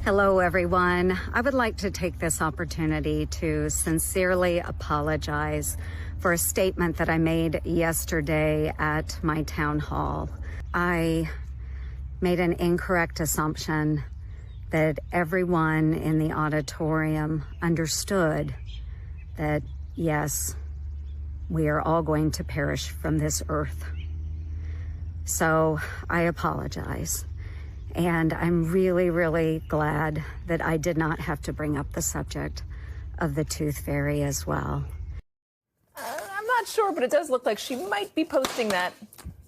Hello, everyone. I would like to take this opportunity to sincerely apologize for a statement that I made yesterday at my town hall. I made an incorrect assumption that everyone in the auditorium understood that, yes, we are all going to perish from this earth. So I apologize. And I'm really, really glad that I did not have to bring up the subject of the tooth fairy as well. I'm not sure, but it does look like she might be posting that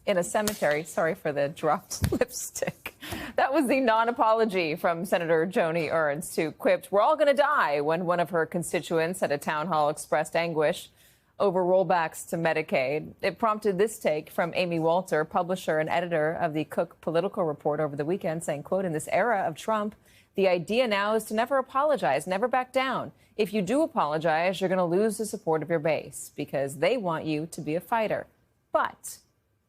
in a cemetery. Sorry for the dropped lipstick. That was the non-apology from Senator Joni Ernst, who quipped, "We're all going to die," when one of her constituents at a town hall expressed anguish over rollbacks to Medicaid. It prompted this take from Amy Walter, publisher and editor of the Cook Political Report, over the weekend, saying, quote, "In this era of Trump, the idea now is to never apologize, never back down. If you do apologize, you're going to lose the support of your base because they want you to be a fighter." But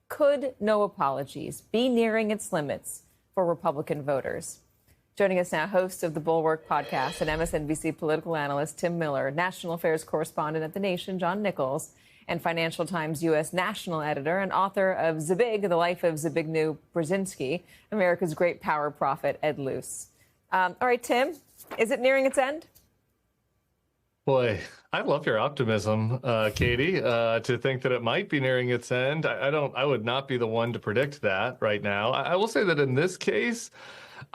could no apologies be nearing its limits for Republican voters? Joining us now, host of the Bulwark podcast and MSNBC political analyst Tim Miller, national affairs correspondent at The Nation John Nichols, and Financial Times U.S. national editor and author of Zbig, The Life of Zbigniew Brzezinski, America's Great Power Prophet, Ed Luce. All right, Tim, is it nearing its end? Boy, I love your optimism, Katie, to think that it might be nearing its end. I would not be the one to predict that right now. I will say that in this case,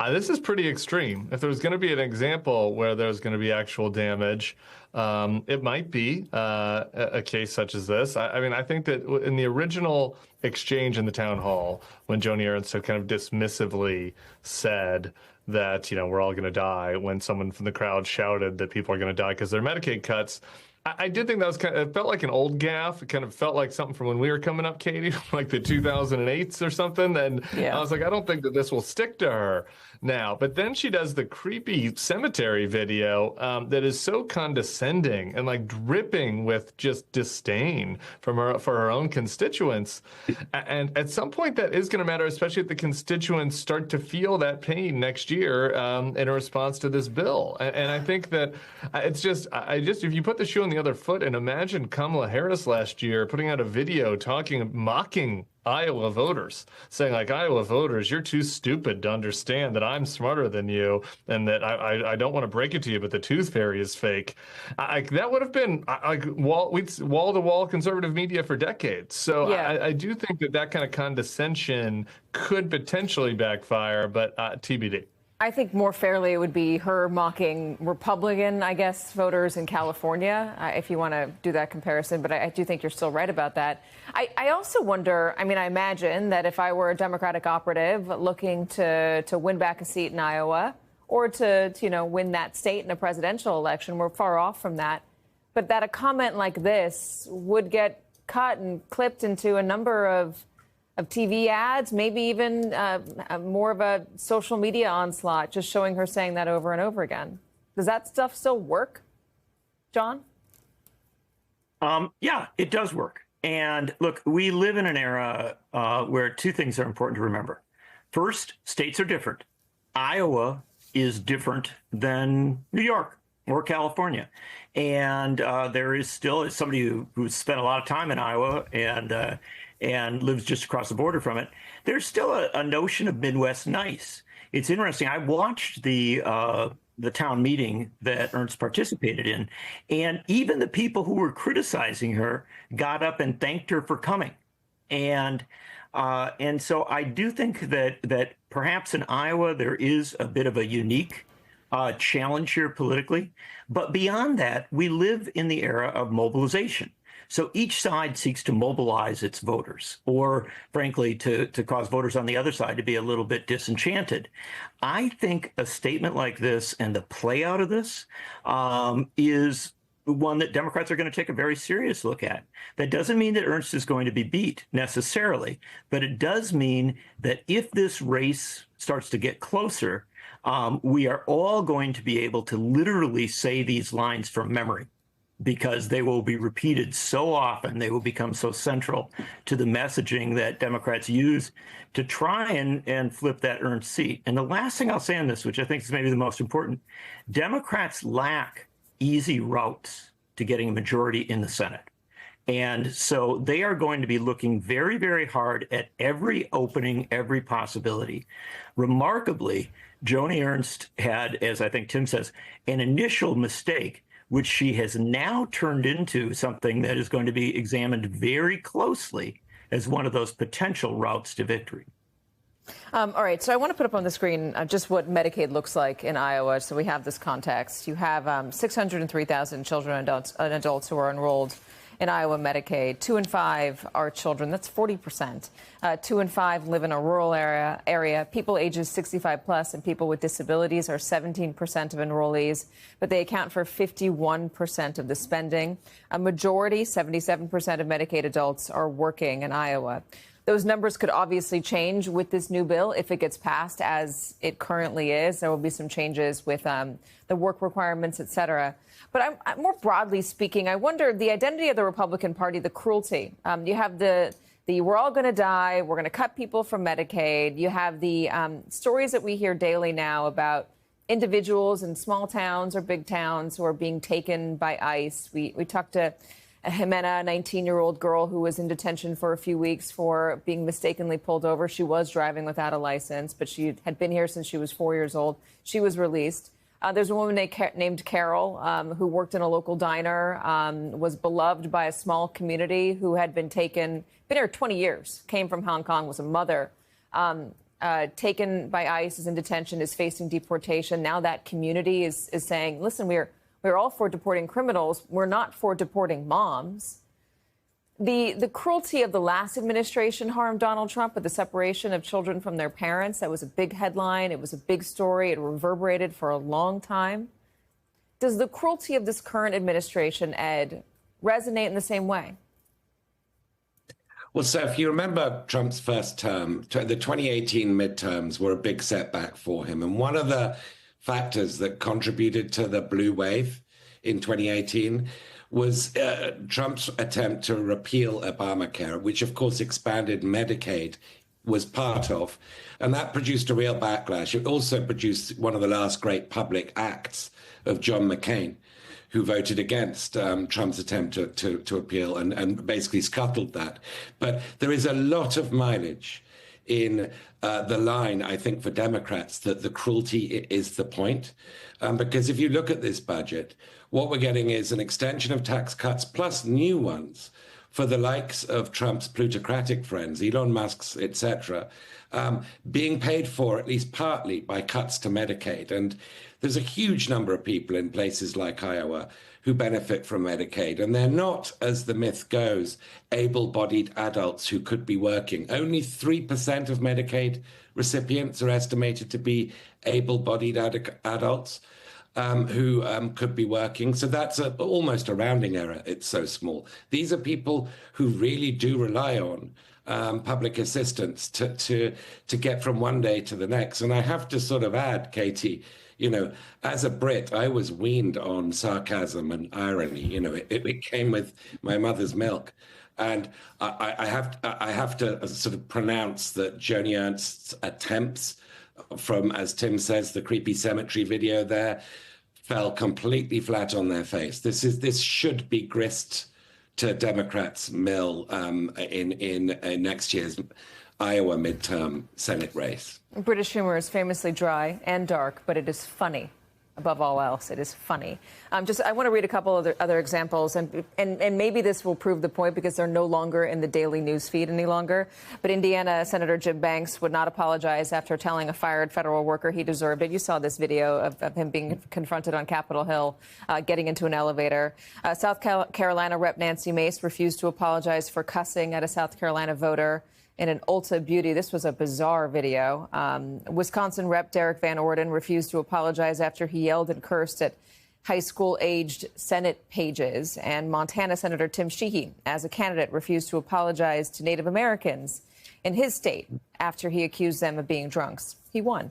this is pretty extreme. If there's going to be an example where there's going to be actual damage, it might be a case such as this. I mean, I think that in the original exchange in the town hall, when Joni Ernst had kind of dismissively said that, you know, we're all going to die, when someone from the crowd shouted that people are going to die because they're Medicaid cuts, I did think that was kind of, it felt like an old gaffe. It kind of felt like something from when we were coming up, Katie, like the 2008s or something. And I was like, I don't think that this will stick to her now. But then she does the creepy cemetery video that is so condescending and like dripping with just disdain for her own constituents. And at some point that is going to matter, especially if the constituents start to feel that pain next year in response to this bill. And I think that it's just, if you put the shoe on the other foot and imagine Kamala Harris last year putting out a video mocking Iowa voters, saying like, Iowa voters, you're too stupid to understand that I'm smarter than you and that I don't want to break it to you, but the tooth fairy is fake. That would have been like wall-to-wall conservative media for decades. So I do think that kind of condescension could potentially backfire, but TBD. I think more fairly it would be her mocking Republican, I guess, voters in California, if you want to do that comparison. But I do think you're still right about that. I also wonder, I mean, I imagine that if I were a Democratic operative looking to win back a seat in Iowa or to win that state in a presidential election, we're far off from that. But that a comment like this would get cut and clipped into a number of TV ads, maybe even more of a social media onslaught, just showing her saying that over and over again. Does that stuff still work, John? Yeah, it does work. And look, we live in an era where two things are important to remember. First, states are different. Iowa is different than New York or California. And there is still, as somebody who spent a lot of time in Iowa and lives just across the border from it, there's still a notion of Midwest nice. It's interesting. I watched the town meeting that Ernst participated in, and even the people who were criticizing her got up and thanked her for coming. And so I do think that perhaps in Iowa there is a bit of a unique challenge here politically. But beyond that, we live in the era of mobilization. So each side seeks to mobilize its voters, or frankly, to cause voters on the other side to be a little bit disenchanted. I think a statement like this and the play out of this is one that Democrats are going to take a very serious look at. That doesn't mean that Ernst is going to be beat necessarily, but it does mean that if this race starts to get closer, we are all going to be able to literally say these lines from memory. because they will be repeated so often, they will become so central to the messaging that Democrats use to try and flip that earned seat. And the last thing I'll say on this, which I think is maybe the most important, Democrats lack easy routes to getting a majority in the Senate. And so they are going to be looking very, very hard at every opening, every possibility. Remarkably, Joni Ernst had, as I think Tim says, an initial mistake, which she has now turned into something that is going to be examined very closely as one of those potential routes to victory. All right, so I want to put up on the screen just what Medicaid looks like in Iowa, so we have this context. You have 603,000 children and adults who are enrolled in Iowa Medicaid. 2 in 5 are children. That's 40%. 2 in 5 live in a rural area. People ages 65 plus and people with disabilities are 17% of enrollees, but they account for 51% of the spending. A majority, 77% of Medicaid adults, are working in Iowa. Those numbers could obviously change with this new bill if it gets passed as it currently is. There will be some changes with the work requirements, et cetera. But I'm more broadly speaking, I wonder the identity of the Republican Party, the cruelty. You have the we're all going to die, we're going to cut people from Medicaid. You have the stories that we hear daily now about individuals in small towns or big towns who are being taken by ICE. We talked to Jimena, a 19-year-old girl who was in detention for a few weeks for being mistakenly pulled over. She was driving without a license, but she had been here since she was 4 years old. She was released. There's a woman named Carol who worked in a local diner, was beloved by a small community, who had been here 20 years, came from Hong Kong, was a mother, taken by ICE, is in detention, is facing deportation. Now that community is saying, listen, we're all for deporting criminals. We're not for deporting moms. The cruelty of the last administration harmed Donald Trump with the separation of children from their parents. That was a big headline. It was a big story. It reverberated for a long time. Does the cruelty of this current administration, Ed, resonate in the same way? Well, so if you remember Trump's first term, the 2018 midterms were a big setback for him. And one of the factors that contributed to the blue wave in 2018 was Trump's attempt to repeal Obamacare, which of course expanded Medicaid, was part of. And that produced a real backlash. It also produced one of the last great public acts of John McCain, who voted against Trump's attempt to appeal and basically scuttled that. But there is a lot of mileage in the line, I think, for Democrats, that the cruelty is the point. Because if you look at this budget, what we're getting is an extension of tax cuts plus new ones for the likes of Trump's plutocratic friends, Elon Musk's, et cetera, being paid for at least partly by cuts to Medicaid. And there's a huge number of people in places like Iowa who benefit from Medicaid. And they're not, as the myth goes, able-bodied adults who could be working. Only 3% of Medicaid recipients are estimated to be able-bodied adults who could be working. So that's almost a rounding error. It's so small. These are people who really do rely on public assistance to get from one day to the next. And I have to sort of add, Katie, you know, as a Brit, I was weaned on sarcasm and irony. You know, it came with my mother's milk. And I have to sort of pronounce that Joni Ernst's attempts from, as Tim says, the creepy cemetery video there, fell completely flat on their face. This should be grist to Democrats' mill in next year's Iowa midterm Senate race. British humor is famously dry and dark, but it is funny. Above all else, it is funny. I want to read a couple other examples, and maybe this will prove the point because they're no longer in the daily news feed any longer. But Indiana Senator Jim Banks would not apologize after telling a fired federal worker he deserved it. You saw this video of him being confronted on Capitol Hill, getting into an elevator. South Carolina Rep. Nancy Mace refused to apologize for cussing at a South Carolina voter in an Ulta Beauty. This was a bizarre video. Wisconsin Rep. Derek Van Orden refused to apologize after he yelled and cursed at high school-aged Senate pages. And Montana Senator Tim Sheehy, as a candidate, refused to apologize to Native Americans in his state after he accused them of being drunks. He won.